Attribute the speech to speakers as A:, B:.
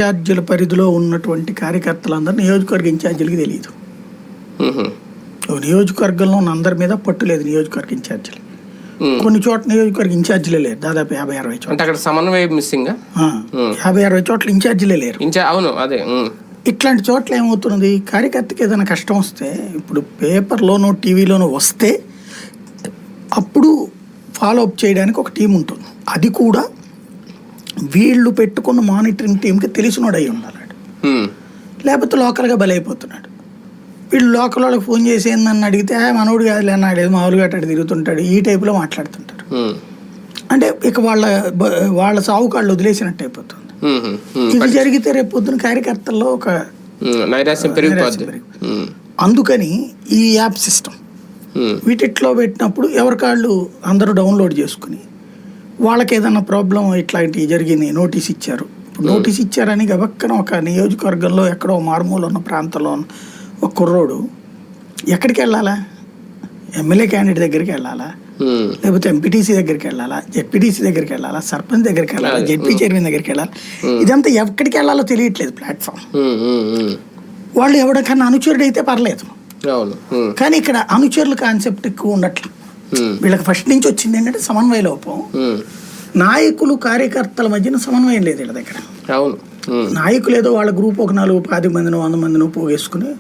A: ఇన్ఛార్జీల పరిధిలో ఉన్నటువంటి కార్యకర్తలందరూ నియోజకవర్గ ఇన్ఛార్జీలకి తెలియదు. నియోజకవర్గంలో ఉన్న అందరి మీద పట్టు లేదు నియోజకవర్గ ఇన్ఛార్జీలు. కొన్ని చోట్ల నియోజకవర్గ ఇన్ఛార్జీలే లేరు, దాదాపు 50-60 చోట్ల.
B: అక్కడ సమన్వయం మిస్సింగ్
A: 50-60 చోట్ల ఇన్ఛార్జీలే లేరు.
B: అవును, అదే.
A: ఇట్లాంటి చోట్ల ఏమవుతున్నది, కార్యకర్తకి ఏదైనా కష్టం వస్తే ఇప్పుడు పేపర్లోనో టీవీలోనో వస్తే అప్పుడు ఫాలో అప్ చేయడానికి ఒక టీం ఉంటుంది. అది కూడా వీళ్ళు పెట్టుకున్న మానిటరింగ్ టీంకి తెలిసినోడు అయి ఉండాలి, లేకపోతే లోకల్గా బలైపోతున్నాడు. వీళ్ళు లోకల్ వాళ్ళకి ఫోన్ చేసి ఏందని అడిగితే మనోడు కాదులే అన్నాడు, మామూలుగా అట్లా తిరుగుతుంటాడు, ఈ టైపులో మాట్లాడుతుంటారు. అంటే ఇక వాళ్ళ సావుకాళ్ళు వదిలేసినట్టు అయిపోతుంది. ఇది జరిగితే రేపు పొద్దున కార్యకర్తల్లో ఒక
B: నైరాశ్యం పెరిగిపోతుంది.
A: అందుకని ఈ యాప్ సిస్టమ్ వీటిట్లో పెట్టినప్పుడు ఎవరికాళ్ళు అందరూ డౌన్లోడ్ చేసుకుని వాళ్ళకి ఏదైనా ప్రాబ్లం ఇట్లాంటివి జరిగింది నోటీస్ ఇచ్చారు. ఇప్పుడు నోటీస్ ఇచ్చారని గబక్కన ఒక నియోజకవర్గంలో ఎక్కడో మారుమూల ఉన్న ప్రాంతంలో ఒక కుర్రోడు ఎక్కడికి వెళ్ళాలా, ఎమ్మెల్యే క్యాండిడేట్ దగ్గరికి వెళ్ళాలా, లేకపోతే ఎంపీటీసీ దగ్గరికి వెళ్ళాలా, జెడ్పీటీసీ దగ్గరికి వెళ్ళాలా, సర్పంచ్ దగ్గరికి వెళ్ళాలా, జెడ్పీ చైర్మన్ దగ్గరికి వెళ్ళాలి, ఇదంతా ఎక్కడికి వెళ్ళాలో తెలియట్లేదు ప్లాట్ఫామ్. వాళ్ళు ఎవరికన్నా అనుచరుడు అయితే పర్లేదు, కానీ ఇక్కడ అనుచరుల కాన్సెప్ట్ ఎక్కువ ఉండట్లేదు. వీళ్ళకి ఫస్ట్ నుంచి వచ్చింది ఏంటంటే సమన్వయ లోపం. నాయకులు కార్యకర్తల మధ్యన సమన్వయం లేదు వీళ్ళ దగ్గర. నాయకులు ఏదో వాళ్ళ గ్రూప్ ఒక 40-50 మందినో 100 మందినో పోగేసుకుని